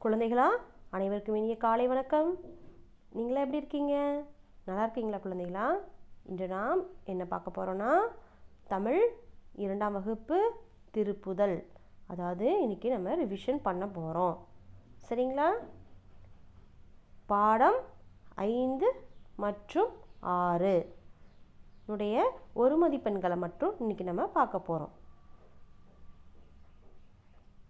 குழந்தைகளா, அனைவருக்கும் இனிய காலை வணக்கம். நீங்களா எப்படி இருக்கீங்க? நல்லா இருக்கீங்களா குழந்தைகளா? இன்று நாம் என்ன பார்க்க போகிறோன்னா, தமிழ் 2ஆம் வகுப்பு திருப்புதல். அதாவது இன்றைக்கி நம்ம ரிவிஷன் பண்ண போகிறோம். சரிங்களா? பாடம் 5 மற்றும் 6 உடைய ஒரு மதிப்பெண்களை மட்டும் இன்றைக்கி நம்ம பார்க்க போகிறோம்.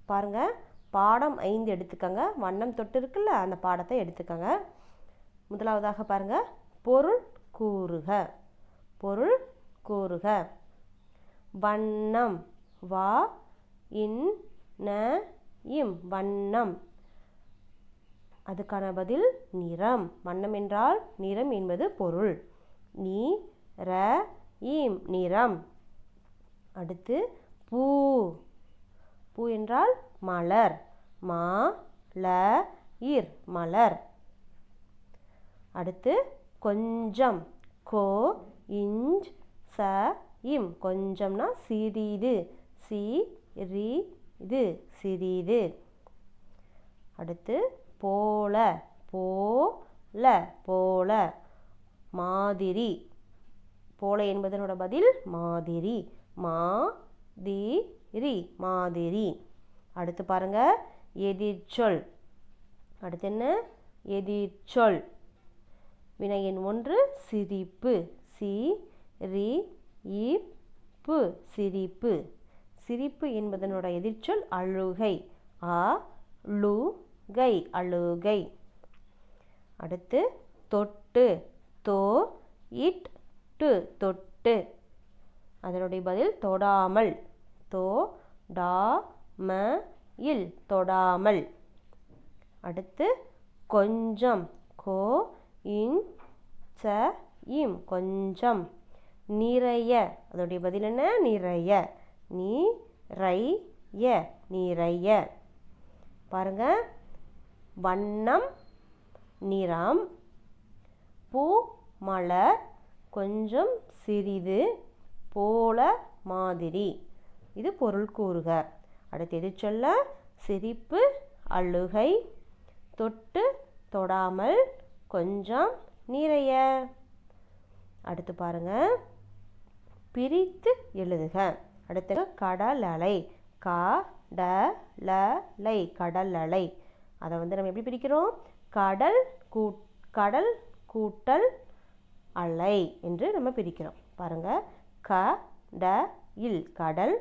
பாருங்கள், பாடம் 5 எடுத்துக்கங்க. வண்ணம் தொட்டு இருக்குல்ல, அந்த பாடத்தை எடுத்துக்கங்க. முதலாவதாக பாருங்கள், பொருள் கூறுக. பொருள் கூறுக. வண்ணம், வா இன் ந இம், வண்ணம். அதுக்கான பதில் நிறம். வண்ணம் என்றால் நிறம் என்பது பொருள். நீ ர இம், நிறம். அடுத்து பூ. பூ என்றால் மலர். மா ல இர், மலர். அடுத்து கொஞ்சம். கோ இஞ்ச் ச இம், கொஞ்சம்னா சிறிது. சி ரி இது, சிறிது. அடுத்து போல. போல, போல. மாதிரி. போல என்பதனோட பதில் மாதிரி. மா தி ரி, மாதிரி. அடுத்து பாருங்க, எதிர்ச்சொல். அடுத்து என்ன? எதிர்ச்சொல். வினையெண் 1 சிரிப்பு. சி ரி இப்பு, சிரிப்பு. சிரிப்பு என்பதனோட எதிர்ச்சொல் அழுகை. அ லு கை, அழுகை. அடுத்து தொட்டு. தோ இட் டு, தொட்டு. அதனுடைய பதில் தொடாமல். தோ டா ம இல், தொடாமல். அடுத்து கொஞ்சம். கோ இன் ச இம், கொஞ்சம். நிறைய. அதோடைய பதில் என்ன? நிறைய. நீ ரை ய, நிறைய. பாருங்க, வண்ணம் நிறம், பூ மலர், கொஞ்சம் சிறிது, போல மாதிரி. இது பொருள் கூறுக. அடுத்து எதிர்ச்சொல்ல சிரிப்பு, அழுகை, தொட்டு தொடாமல், கொஞ்சம், நிறைய. அடுத்து பாருங்க, பிரித்து எழுதுக. அடுத்து கடல் அலை. க ட ல லை, கடல் அலை. அதை நம்ம எப்படி பிரிக்கிறோம்? கடல் கூட்டல் அலை என்று நம்ம பிரிக்கிறோம். பாருங்க, க ட இல், கடல்,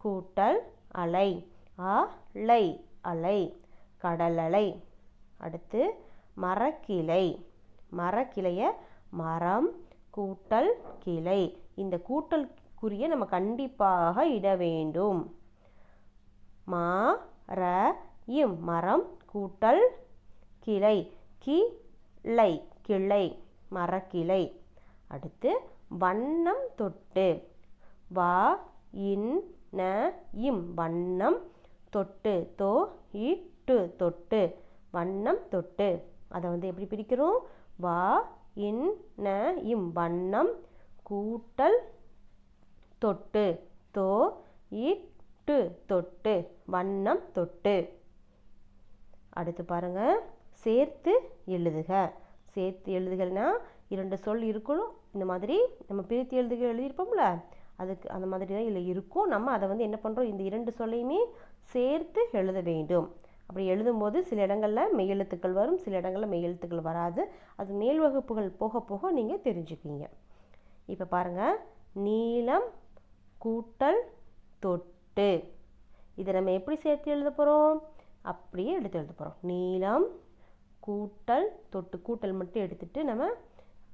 கூட்டல் அலை. அலை, அலை, கடல் அலை. அடுத்து மரக்கிளை. மரக்கிளைய மரம் கூட்டல் கிளை. இந்த கூட்டல் குறியை நம்ம கண்டிப்பாக இட வேண்டும். மா ர இம், மரம் கூட்டல் கிளை. கிளை, கிளை, மரக்கிளை. அடுத்து வண்ணம் தொட்டு. வா இன் ந இம், வண்ணம் தொட்டு. தோ இட்டு, தொட்டு. வண்ணம் தொட்டு. அதை எப்படி பிரிக்கிறோம்? வா இன் ந இம், வண்ணம் கூட்டல் தொட்டு. தோ இட்டு, தொட்டு. வண்ணம் தொட்டு. அடுத்து பாருங்க, சேர்த்து எழுதுக. சேர்த்து எழுதுகள்னா 2 சொல் இருக்கணும். இந்த மாதிரி நம்ம பிரித்து எழுதியிருப்போம்ல, அதுக்கு அந்த மாதிரி தான் இதில் இருக்கும். நம்ம அதை என்ன பண்ணுறோம்? இந்த 2 சொல்லையுமே சேர்த்து எழுத வேண்டும். அப்படி எழுதும்போது சில இடங்களில் மெய்யெழுத்துக்கள் வரும், சில இடங்களில் மெய்யெழுத்துக்கள் வராது. அது மேல் வகுப்புகள் போக போக நீங்கள் தெரிஞ்சுப்பீங்க. இப்போ பாருங்கள், நீளம் கூட்டல் தொட்டு. இதை நம்ம எப்படி சேர்த்து எழுத போகிறோம்? அப்படியே எடுத்து எழுத போகிறோம். நீளம் கூட்டல் தொட்டு. கூட்டல் மட்டும் எடுத்துட்டு நம்ம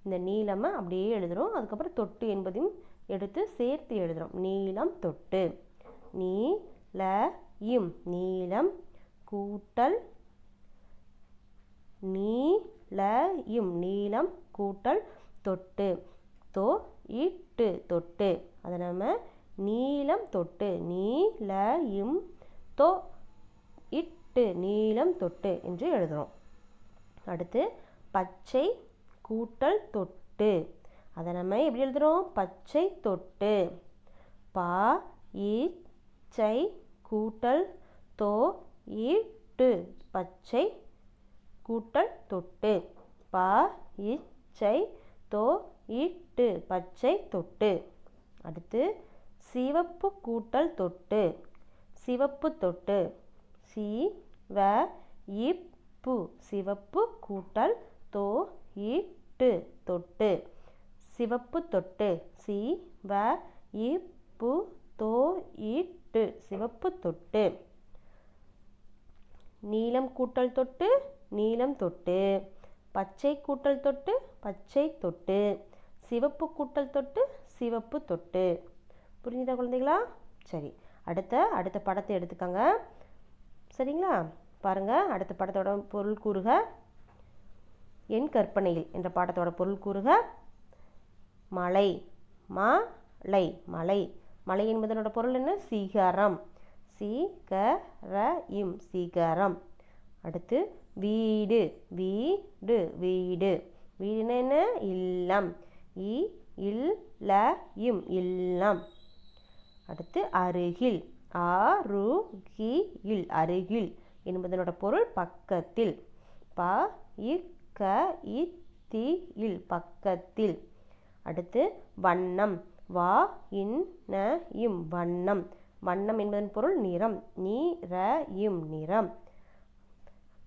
இந்த நீளமை அப்படியே எழுதுகிறோம். அதுக்கப்புறம் தொட்டு என்பதையும் எடுத்து சேர்த்து எழுதுகிறோம். நீளம் தொட்டு. நீ ல இம், நீளம் கூட்டல் நீ ல இம், நீளம் கூட்டல் தொட்டு. தோ இட்டு, தொட்டு. அதை நம்ம நீளம் தொட்டு. நீ ல இம் தோ இட்டு, நீளம் தொட்டு என்று எழுதுகிறோம். அடுத்து பச்சை கூட்டல் தொட்டு. அதை நம்ம எப்படி எழுதுகிறோம்? பச்சை தொட்டு. பா இ சை கூட்டல் தோ இட்டு, பச்சை கூட்டல் தொட்டு ப இச்சை தோ இட்டு பச்சை தொட்டு. அடுத்து சிவப்பு கூட்டல் தொட்டு சிவப்பு தொட்டு சி வ இப்பு சிவப்பு கூட்டல் தோ இட்டு தொட்டு சிவப்பு தொட்டு சி வ இப்பு தோ இட்டு சிவப்பு தொட்டு. நீலம் கூட்டல் தொட்டு நீலம் தொட்டு பச்சை கூட்டல் தொட்டு பச்சை தொட்டு சிவப்பு கூட்டல் தொட்டு சிவப்பு தொட்டு. புரிஞ்சுதா குழந்தைகளா? சரி, அடுத்த படத்தை எடுத்துக்கோங்க. சரிங்களா? பாருங்க, அடுத்த படத்தோட பொருள் கூறுக. என் கற்பனையில் என்ற பாடத்தோட பொருள் கூறுக. மலை மலை மலை மலை என்பதனோட பொருள் என்ன? சிகரம் சிகரம் சிகரம். அடுத்து வீடு வீடு வீடு வீடுன்னா என்ன? இல்லம் இல்லம் இல்லம். அடுத்து அருகில் அருகில் அருகில் என்பதனோட பொருள் பக்கத்தில் ப இக்க இத்தில் பக்கத்தில். அடுத்து வண்ணம் வா இம் வண்ணம் வண்ணம் என்பதன் பொருள் நிறம் நீரையும் நிறம்.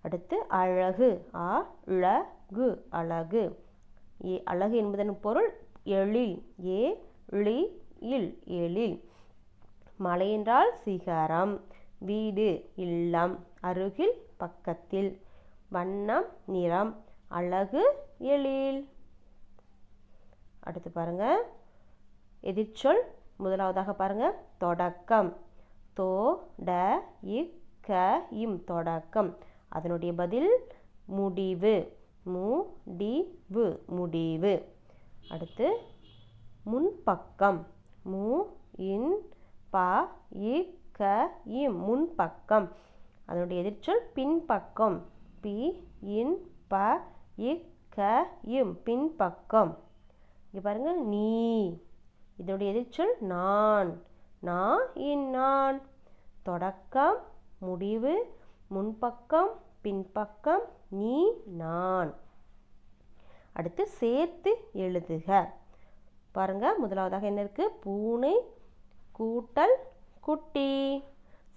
அடுத்து அழகு அழகு அழகு அழகு என்பதன் பொருள் எழில் எழில் எழில். மலை என்றால் சிகரம், வீடு இல்லம், அருகில் பக்கத்தில், வண்ணம் நிறம், அழகு எழில். அடுத்து பாருங்க, எதிர்ச்சொல் முதலாவதாக பாருங்க, தொடக்கம் தோ ட இக்க இம் தொடக்கம். அதனுடைய பதில் முடிவு முடிவு முடிவு. அடுத்து முன்பக்கம் மு இன் ப இக்க இம் முன்பக்கம். அதனுடைய எதிர்ச்சொல் பின்பக்கம் பி இன் ப இக்க இம் பின்பக்கம். இங்கே பாருங்க, நீ. இதனுடைய எதிர்ச்சொல் நான் நான். தொடக்கம் முடிவு முன்பக்கம் பின்பக்கம் நீ நான். அடுத்து சேர்த்து எழுதுக. பாருங்க, முதலாவதாக என்ன இருக்கு? பூனை கூட்டல் குட்டி.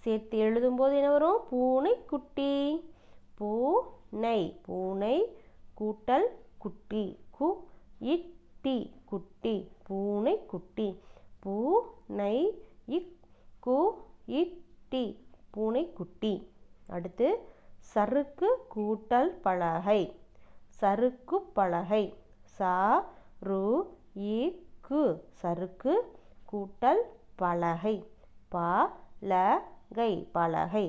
சேர்த்து எழுதும்போது என்ன வரும்? பூனை குட்டி. பூனை பூனை கூட்டல் குட்டி கு இட்டி குட்டி பூனை குட்டி. பூனை கு இட்டி பூனை குட்டி. அடுத்து சறுக்கு கூட்டல் பலகை சறுக்கு பலகை ச ரு இக்கு சறுக்கு கூட்டல் பலகை பலகை பலகை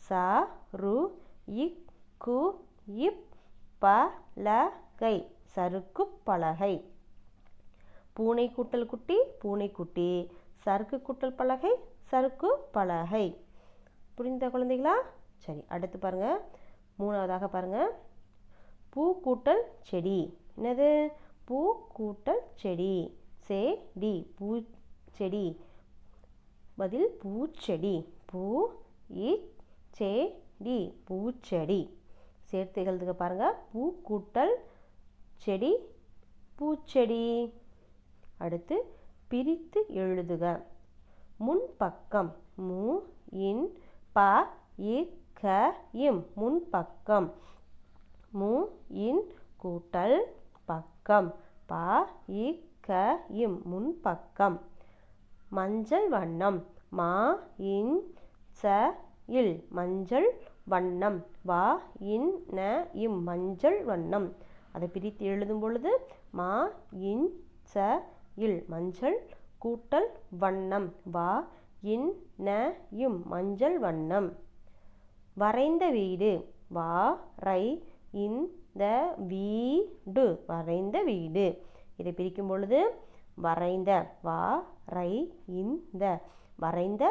ச ரு இக்கு இப் பலகை சறுக்கு பலகை. பூனை கூட்டல் குட்டி பூனை குட்டி, சறுக்கு கூட்டல் பலகை சறுக்கு பலகை. புரிந்த குழந்தைகளா? சரி, அடுத்து பாருங்க, மூணாவதாக பாருங்க, பூ கூட்டல் செடி. என்னது? பூ கூட்டல் செடி செடி பூச்செடி. பதில் பூச்செடி பூ இ செடி பூச்செடி. சேர்த்து எழுதுக பாருங்க, பூ கூட்டல் செடி பூச்செடி. அடுத்து பிரித்து எழுதுக. முன்பக்கம் மு இன் ப இக்க இம் முன்பக்கம். மு இன் கூட்டல் பக்கம் ப இக்க இம் முன்பக்கம். மஞ்சள் வண்ணம் மா இன் ச இல் மஞ்சள் வண்ணம் வா இன் ந இம் மஞ்சள் வண்ணம். அதை பிரித்து எழுதும் பொழுது மா இன் ச இல் மஞ்சள் கூட்டல் வண்ணம் வா இன் ந இம் மஞ்சள் வண்ணம். வரைந்த வீடு வா ரை இந்த வீடு வரைந்த வீடு. இதை பிரிக்கும் பொழுது வரைந்த வா ரை இந்த வரைந்த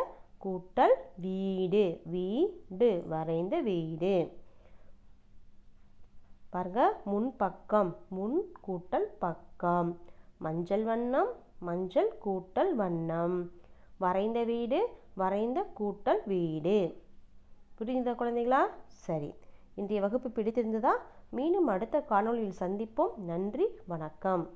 கூட்டல் வீடு வீடு வரைந்த வீடு. பாருங்க, முன்பக்கம் முன் கூட்டல் பக்கம். மஞ்சள் வண்ணம் மஞ்சள் கூட்டல் வண்ணம். வரைந்த வீடு வரைந்த கூட்டல் வீடு. புரியுதா குழந்தைங்களா? சரி, இன்றைய வகுப்பு பிடித்திருந்ததா? மீண்டும் அடுத்த காணொளியில் சந்திப்போம். நன்றி, வணக்கம்.